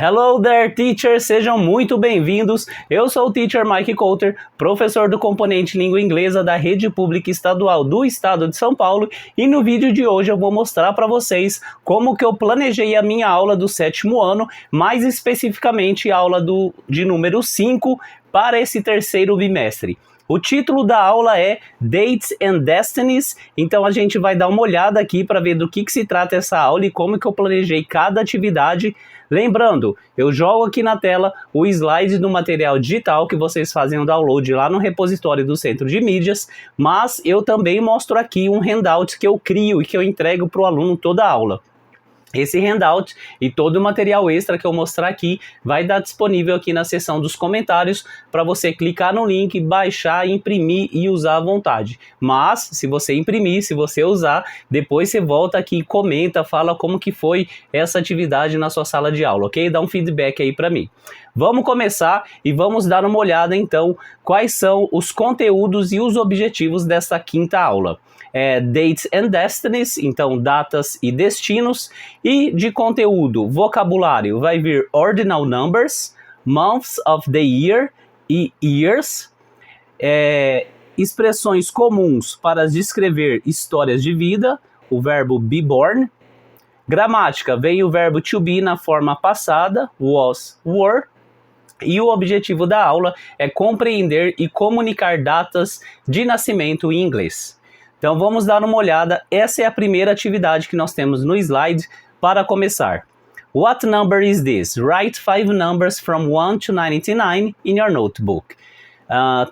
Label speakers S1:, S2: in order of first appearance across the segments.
S1: Hello there, teachers! Sejam muito bem-vindos. Eu sou o Teacher Mike Coulter, professor do componente Língua Inglesa da Rede Pública Estadual do Estado de São Paulo, e no vídeo de hoje eu vou mostrar para vocês como que eu planejei a minha aula do 7º ano, mais especificamente a aula de número 5 para esse terceiro bimestre. O título da aula é Dates and Destinies, então a gente vai dar uma olhada aqui para ver do que se trata essa aula e como que eu planejei cada atividade. Lembrando, eu jogo aqui na tela o slide do material digital que vocês fazem o download lá no repositório do Centro de Mídias, mas eu também mostro aqui um handout que eu crio e que eu entrego para o aluno toda a aula. Esse handout e todo o material extra que eu mostrar aqui vai estar disponível aqui na seção dos comentários para você clicar no link, baixar, imprimir e usar à vontade. Mas, se você imprimir, se você usar, depois você volta aqui e comenta, fala como que foi essa atividade na sua sala de aula, ok? Dá um feedback aí para mim. Vamos começar e vamos dar uma olhada então quais são os conteúdos e os objetivos dessa quinta aula. Dates and Destinies, então datas e destinos, e de conteúdo, vocabulário, vai vir Ordinal Numbers, Months of the Year e Years, expressões comuns para descrever histórias de vida, o verbo be born, gramática, vem o verbo to be na forma passada, was, were, e o objetivo da aula é compreender e comunicar datas de nascimento em inglês. Então vamos dar uma olhada, essa é a primeira atividade que nós temos no slide para começar. What number is this? Write 5 numbers from 1 to 99 in your notebook.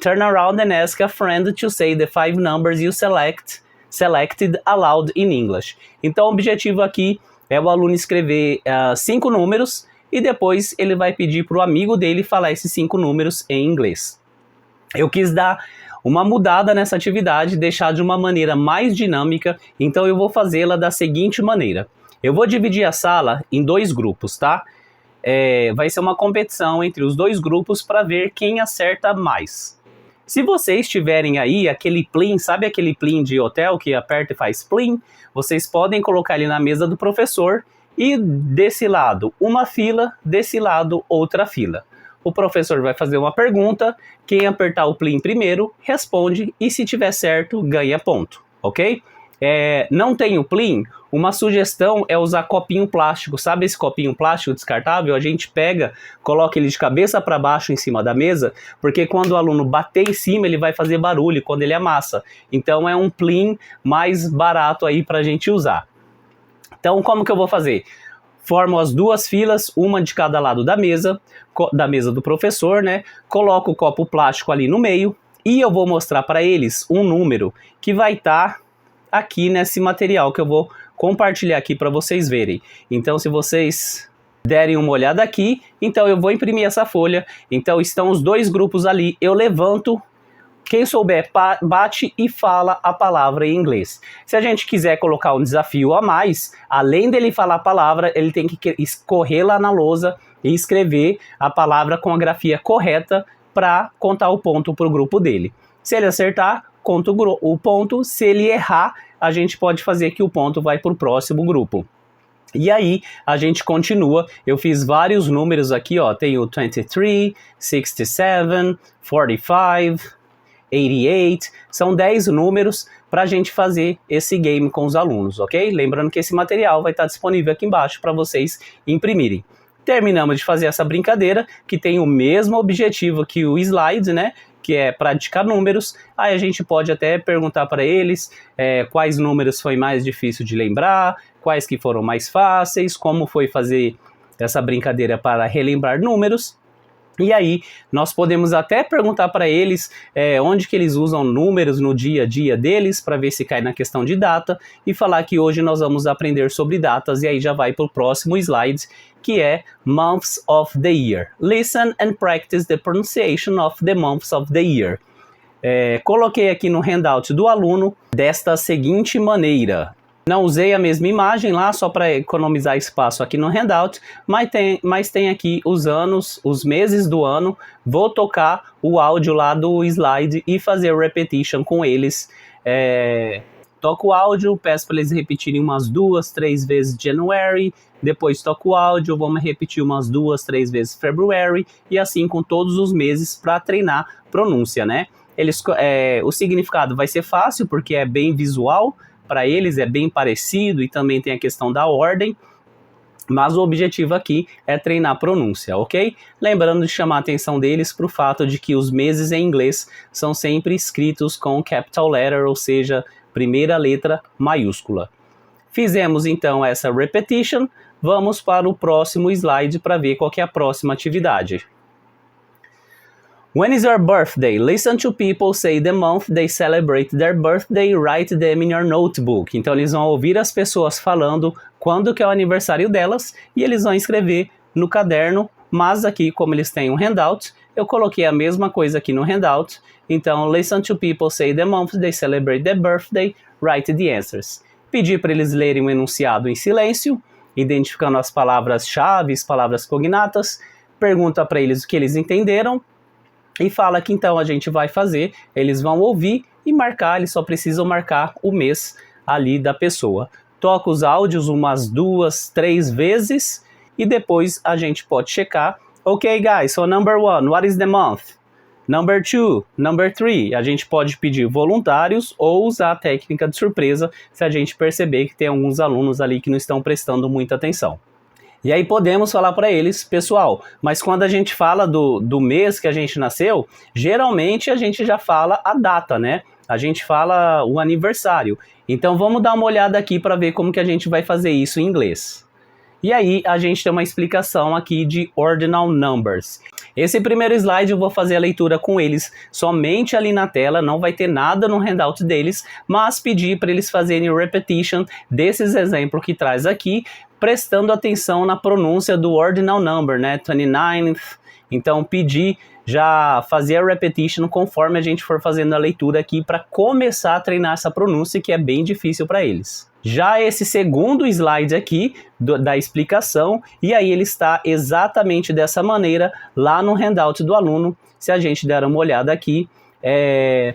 S1: Turn around and ask a friend to say the 5 numbers you selected aloud in English. Então o objetivo aqui é o aluno escrever 5 números e depois ele vai pedir para o amigo dele falar esses 5 números em inglês. Eu quis dar uma mudada nessa atividade, deixar de uma maneira mais dinâmica, então eu vou fazê-la da seguinte maneira. Eu vou dividir a sala em 2 grupos, tá? Vai ser uma competição entre os 2 grupos para ver quem acerta mais. Se vocês tiverem aí aquele plim, sabe aquele plim de hotel que aperta e faz plim? Vocês podem colocar ele na mesa do professor e desse lado uma fila, desse lado outra fila. O professor vai fazer uma pergunta, quem apertar o plim primeiro responde e se tiver certo ganha ponto, ok? Não tem o plim, uma sugestão é usar copinho plástico, sabe esse copinho plástico descartável? A gente pega, coloca ele de cabeça para baixo em cima da mesa, porque quando o aluno bater em cima ele vai fazer barulho quando ele amassa. Então é um plim mais barato aí para a gente usar. Então como que eu vou fazer? Formo as 2 filas, uma de cada lado da mesa do professor, né? Coloco o copo plástico ali no meio e eu vou mostrar para eles um número que vai estar aqui nesse material que eu vou compartilhar aqui para vocês verem. Então, se vocês derem uma olhada aqui, então eu vou imprimir essa folha. Então, estão os 2 grupos ali, eu levanto. Quem souber, bate e fala a palavra em inglês. Se a gente quiser colocar um desafio a mais, além dele falar a palavra, ele tem que correr lá na lousa e escrever a palavra com a grafia correta para contar o ponto para o grupo dele. Se ele acertar, conta o ponto. Se ele errar, a gente pode fazer que o ponto vai para o próximo grupo. E aí, a gente continua. Eu fiz vários números aqui, ó. Tem o 23, 67, 45... 88, são 10 números para a gente fazer esse game com os alunos, ok? Lembrando que esse material vai estar disponível aqui embaixo para vocês imprimirem. Terminamos de fazer essa brincadeira, que tem o mesmo objetivo que o slide, né? Que é praticar números. Aí a gente pode até perguntar para eles quais números foi mais difícil de lembrar, quais que foram mais fáceis, como foi fazer essa brincadeira para relembrar números. E aí, nós podemos até perguntar para eles onde que eles usam números no dia a dia deles, para ver se cai na questão de data, e falar que hoje nós vamos aprender sobre datas, e aí já vai para o próximo slide, que é Months of the Year. Listen and practice the pronunciation of the months of the year. Coloquei aqui no handout do aluno desta seguinte maneira. Não usei a mesma imagem lá, só para economizar espaço aqui no handout, mas tem aqui os anos, os meses do ano. Vou tocar o áudio lá do slide e fazer repetition com eles toco o áudio, peço para eles repetirem umas 2, 3 vezes January, depois toco o áudio, vamos repetir umas 2, 3 vezes February, e assim com todos os meses para treinar pronúncia, né? O significado vai ser fácil, porque é bem visual, para eles é bem parecido, e também tem a questão da ordem, mas o objetivo aqui é treinar pronúncia, ok? Lembrando de chamar a atenção deles para o fato de que os meses em inglês são sempre escritos com capital letter, ou seja, primeira letra maiúscula. Fizemos então essa repetition, vamos para o próximo slide para ver qual que é a próxima atividade. When is your birthday? Listen to people say the month they celebrate their birthday, write them in your notebook. Então eles vão ouvir as pessoas falando quando que é o aniversário delas e eles vão escrever no caderno, mas aqui como eles têm um handout, eu coloquei a mesma coisa aqui no handout. Então, listen to people say the month they celebrate their birthday, write the answers. Pedi para eles lerem o enunciado em silêncio, identificando as palavras-chave, palavras cognatas, pergunta para eles o que eles entenderam, e fala que então a gente vai fazer, eles vão ouvir e marcar, eles só precisam marcar o mês ali da pessoa. Toca os áudios umas 2, 3 vezes e depois a gente pode checar. Ok, guys, so number 1, what is the month? Number 2, number 3, a gente pode pedir voluntários ou usar a técnica de surpresa se a gente perceber que tem alguns alunos ali que não estão prestando muita atenção. E aí podemos falar para eles, pessoal, mas quando a gente fala do mês que a gente nasceu, geralmente a gente já fala a data, né? A gente fala o aniversário. Então vamos dar uma olhada aqui para ver como que a gente vai fazer isso em inglês. E aí a gente tem uma explicação aqui de ordinal numbers. Esse primeiro slide eu vou fazer a leitura com eles somente ali na tela, não vai ter nada no handout deles, mas pedir para eles fazerem repetition desses exemplos que traz aqui, prestando atenção na pronúncia do ordinal number, né, 29th. Então pedir já fazer a repetition conforme a gente for fazendo a leitura aqui para começar a treinar essa pronúncia que é bem difícil para eles. Já esse segundo slide aqui da explicação, e aí ele está exatamente dessa maneira lá no handout do aluno. Se a gente der uma olhada aqui,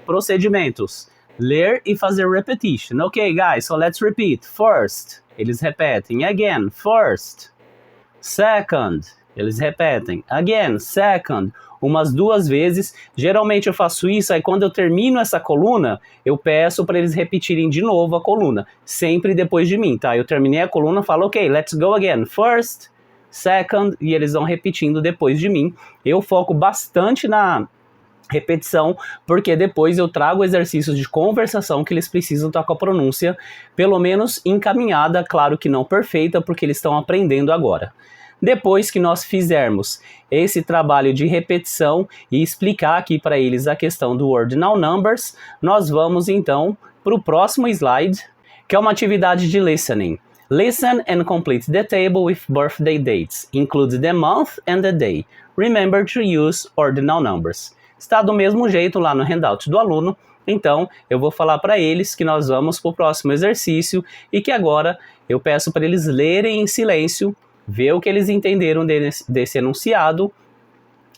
S1: procedimentos, ler e fazer repetition. Ok, guys, so let's repeat. First, eles repetem. Again, first. Second, eles repetem. Again, second. Umas 2 vezes, geralmente eu faço isso, aí quando eu termino essa coluna, eu peço para eles repetirem de novo a coluna, sempre depois de mim, tá? Eu terminei a coluna, falo, ok, let's go again, first, second, e eles vão repetindo depois de mim. Eu foco bastante na repetição, porque depois eu trago exercícios de conversação que eles precisam estar com a pronúncia, pelo menos encaminhada, claro que não perfeita, porque eles estão aprendendo agora. Depois que nós fizermos esse trabalho de repetição e explicar aqui para eles a questão do ordinal numbers, nós vamos então para o próximo slide, que é uma atividade de listening. Listen and complete the table with birthday dates. Include the month and the day. Remember to use ordinal numbers. Está do mesmo jeito lá no handout do aluno, então eu vou falar para eles que nós vamos para o próximo exercício e que agora eu peço para eles lerem em silêncio, ver o que eles entenderam desse enunciado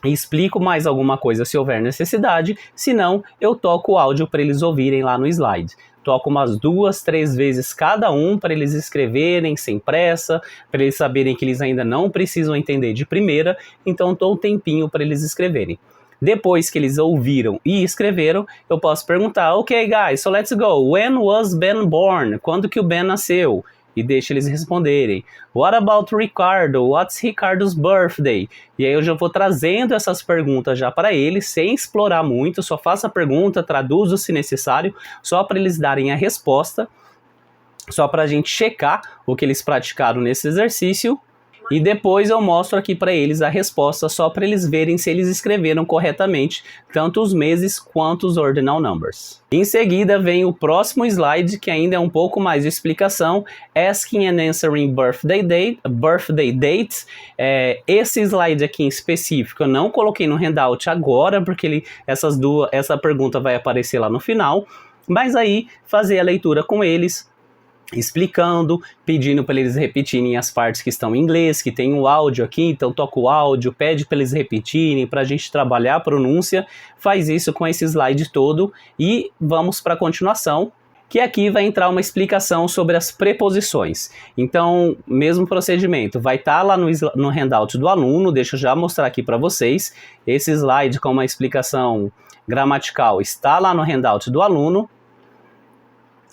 S1: e explico mais alguma coisa se houver necessidade, senão eu toco o áudio para eles ouvirem lá no slide. Toco umas 2, 3 vezes cada um para eles escreverem sem pressa, para eles saberem que eles ainda não precisam entender de primeira, então dou um tempinho para eles escreverem. Depois que eles ouviram e escreveram, eu posso perguntar, ok guys, so let's go, when was Ben born? Quando que o Ben nasceu? E deixa eles responderem. What about Ricardo? What's Ricardo's birthday? E aí eu já vou trazendo essas perguntas já para eles, sem explorar muito, só faço a pergunta, traduzo se necessário, só para eles darem a resposta, só para a gente checar o que eles praticaram nesse exercício. E depois eu mostro aqui para eles a resposta, só para eles verem se eles escreveram corretamente, tanto os meses quanto os ordinal numbers. Em seguida vem o próximo slide, que ainda é um pouco mais de explicação, Asking and Answering Birthday Dates. Esse slide aqui em específico eu não coloquei no handout agora, porque essa pergunta vai aparecer lá no final, mas aí fazer a leitura com eles, explicando, pedindo para eles repetirem as partes que estão em inglês, que tem o áudio aqui, então toca o áudio, pede para eles repetirem, para a gente trabalhar a pronúncia, faz isso com esse slide todo e vamos para a continuação. que aqui vai entrar uma explicação sobre as preposições. Então, mesmo procedimento, vai estar lá no handout do aluno, deixa eu já mostrar aqui para vocês. Esse slide com uma explicação gramatical está lá no handout do aluno,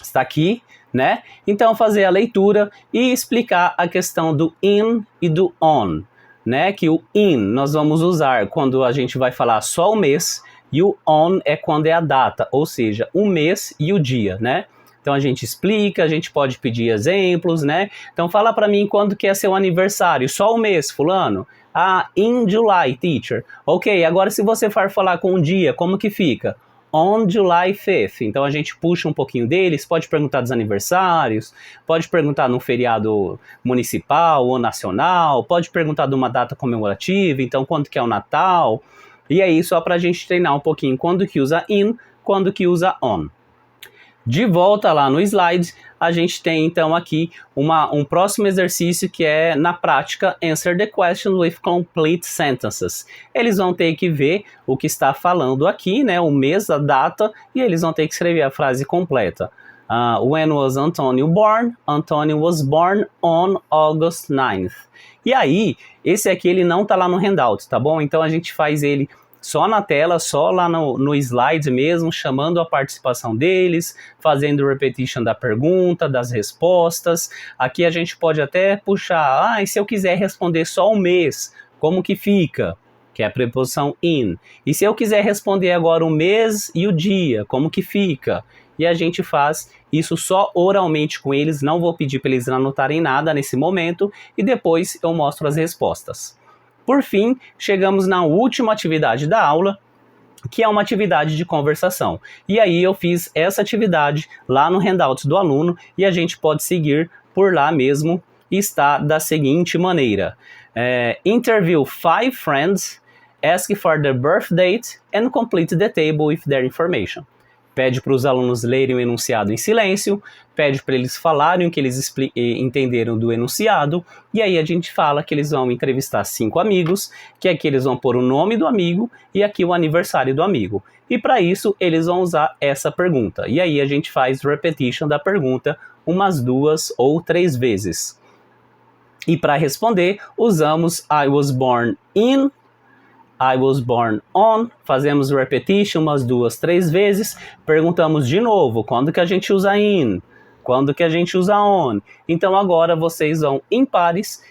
S1: está aqui, né? Então, fazer a leitura e explicar a questão do in e do on, né? Que o in nós vamos usar quando a gente vai falar só o mês, e o on é quando é a data, ou seja, o mês e o dia, né? Então a gente explica, a gente pode pedir exemplos, né? Então fala para mim quando que é seu aniversário, só o mês, fulano? Ah, in July, teacher. Ok, agora se você for falar com um dia, como que fica? On July 5th. Então a gente puxa um pouquinho deles, pode perguntar dos aniversários, pode perguntar num feriado municipal ou nacional, pode perguntar de uma data comemorativa, então quando que é o Natal. E aí só para a gente treinar um pouquinho quando que usa in, quando que usa on. De volta lá no slide, a gente tem então aqui um próximo exercício que é, na prática, answer the question with complete sentences. Eles vão ter que ver o que está falando aqui, né, o mês, a data, e eles vão ter que escrever a frase completa. When was Antonio born? Antonio was born on August 9th. E aí, esse aqui ele não está lá no handout, tá bom? Então a gente faz ele só na tela, só lá no slide mesmo, chamando a participação deles, fazendo repetition da pergunta, das respostas. Aqui a gente pode até puxar, e se eu quiser responder só um mês, como que fica? Que é a preposição in. E se eu quiser responder agora o mês e o dia, como que fica? E a gente faz isso só oralmente com eles, não vou pedir para eles anotarem nada nesse momento, e depois eu mostro as respostas. Por fim, chegamos na última atividade da aula, que é uma atividade de conversação. E aí eu fiz essa atividade lá no handout do aluno, e a gente pode seguir por lá mesmo, e está da seguinte maneira. Interview 5 friends, ask for their birth date, and complete the table with their information. Pede para os alunos lerem o enunciado em silêncio, pede para eles falarem o que eles entenderam do enunciado, e aí a gente fala que eles vão entrevistar 5 amigos, que aqui eles vão pôr o nome do amigo e aqui o aniversário do amigo. E para isso eles vão usar essa pergunta. E aí a gente faz repetition da pergunta umas 2 ou 3 vezes. E para responder, usamos I was born in, I was born on, fazemos repetition umas 2, 3 vezes, perguntamos de novo, quando que a gente usa in, quando que a gente usa on. Então agora vocês vão, em pares,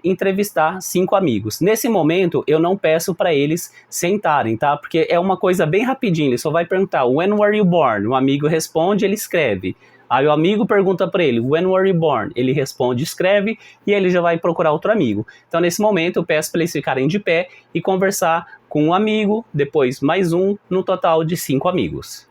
S1: entrevistar 5 amigos. Nesse momento, eu não peço para eles sentarem, tá? Porque é uma coisa bem rapidinho, ele só vai perguntar, when were you born? O amigo responde, ele escreve. Aí o amigo pergunta para ele, when were you born? Ele responde, escreve, e ele já vai procurar outro amigo. Então, nesse momento, eu peço para eles ficarem de pé e conversar com um amigo, depois mais um, no total de 5 amigos.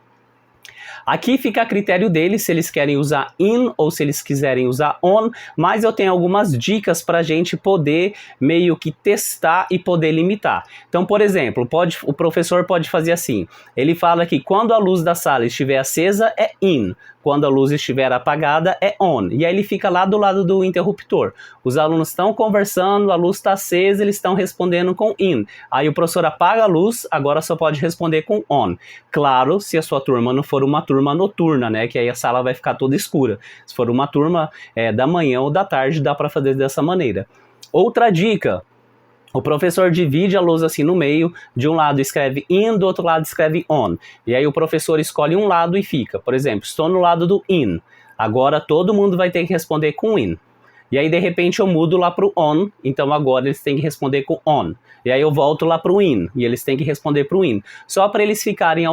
S1: Aqui fica a critério deles, se eles querem usar in ou se eles quiserem usar on, mas eu tenho algumas dicas para a gente poder meio que testar e poder limitar. Então, por exemplo, o professor pode fazer assim, ele fala que quando a luz da sala estiver acesa é in, quando a luz estiver apagada é on, e aí ele fica lá do lado do interruptor. Os alunos estão conversando, a luz está acesa, eles estão respondendo com in. Aí o professor apaga a luz, agora só pode responder com on. Claro, se a sua turma não for uma turma noturna, né, que aí a sala vai ficar toda escura. Se for uma turma da manhã ou da tarde, dá para fazer dessa maneira. Outra dica, o professor divide a luz assim no meio, de um lado escreve in, do outro lado escreve on. E aí o professor escolhe um lado e fica, por exemplo, estou no lado do in, agora todo mundo vai ter que responder com in. E aí de repente eu mudo lá para o on, então agora eles têm que responder com on. E aí eu volto lá para o in, e eles têm que responder para o in. Só para eles ficarem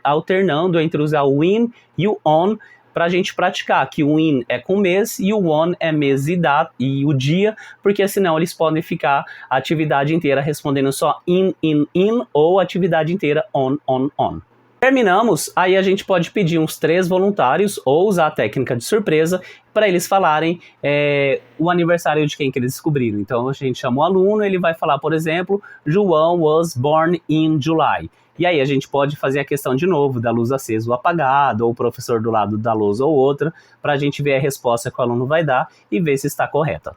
S1: alternando entre usar o in e o on, para a gente praticar, que o in é com mês e o on é mês e data e o dia, porque senão eles podem ficar a atividade inteira respondendo só in, ou a atividade inteira on. Terminamos, aí a gente pode pedir uns 3 voluntários ou usar a técnica de surpresa para eles falarem o aniversário de quem que eles descobriram. Então a gente chama o aluno, ele vai falar, por exemplo, João was born in July. E aí a gente pode fazer a questão de novo da luz acesa ou apagada, ou o professor do lado da luz ou outra, para a gente ver a resposta que o aluno vai dar e ver se está correta.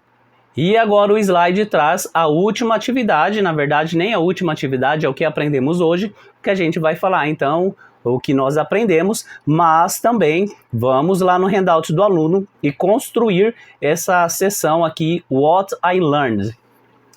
S1: E agora o slide traz a última atividade, na verdade nem a última atividade, é o que aprendemos hoje, que a gente vai falar então o que nós aprendemos, mas também vamos lá no handout do aluno e construir essa seção aqui, What I Learned.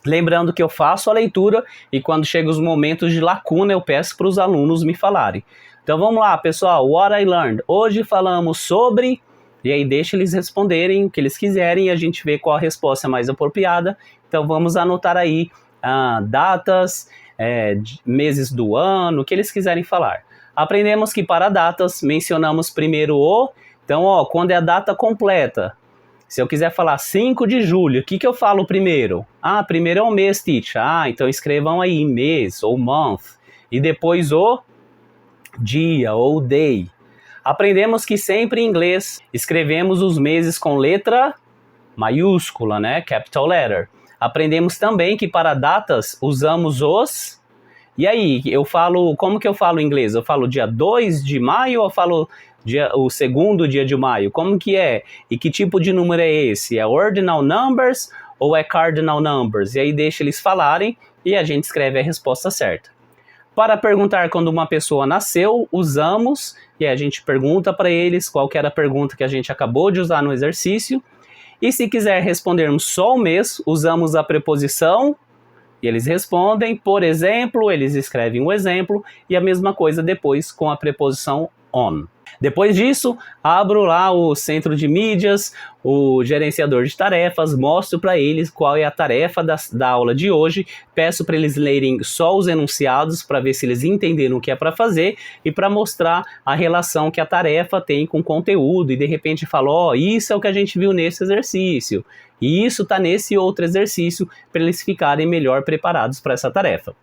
S1: Lembrando que eu faço a leitura e quando chegam os momentos de lacuna eu peço para os alunos me falarem. Então vamos lá, pessoal, What I Learned. Hoje falamos sobre... E aí deixa eles responderem o que eles quiserem e a gente vê qual a resposta mais apropriada. Então vamos anotar aí datas, meses do ano, o que eles quiserem falar. Aprendemos que para datas mencionamos primeiro o... Então, quando é a data completa, se eu quiser falar 5 de julho, o que eu falo primeiro? Primeiro é o mês, teacher. Então escrevam aí mês ou month. E depois o dia ou day. Aprendemos que sempre em inglês escrevemos os meses com letra maiúscula, né? Capital letter. Aprendemos também que para datas usamos os... E aí, como que eu falo em inglês? Eu falo dia 2 de maio ou eu falo o segundo dia de maio? Como que é? E que tipo de número é esse? É ordinal numbers ou é cardinal numbers? E aí deixa eles falarem e a gente escreve a resposta certa. Para perguntar quando uma pessoa nasceu, usamos, e a gente pergunta para eles qual que era a pergunta que a gente acabou de usar no exercício. E se quiser respondermos só o mês, usamos a preposição, e eles respondem, por exemplo, eles escrevem um exemplo, e a mesma coisa depois com a preposição on. Depois disso, abro lá o centro de mídias, o gerenciador de tarefas, mostro para eles qual é a tarefa da aula de hoje, peço para eles lerem só os enunciados para ver se eles entenderam o que é para fazer e para mostrar a relação que a tarefa tem com o conteúdo e de repente falo, isso é o que a gente viu nesse exercício, e isso está nesse outro exercício para eles ficarem melhor preparados para essa tarefa.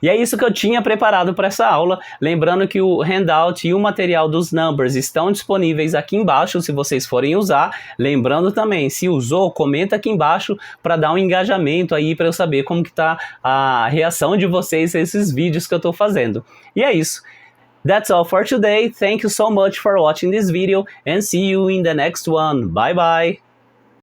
S1: E é isso que eu tinha preparado para essa aula, lembrando que o handout e o material dos numbers estão disponíveis aqui embaixo se vocês forem usar, lembrando também, se usou, comenta aqui embaixo para dar um engajamento aí para eu saber como que tá a reação de vocês a esses vídeos que eu estou fazendo. E é isso. That's all for today. Thank you so much for watching this video and see you in the next one. Bye bye!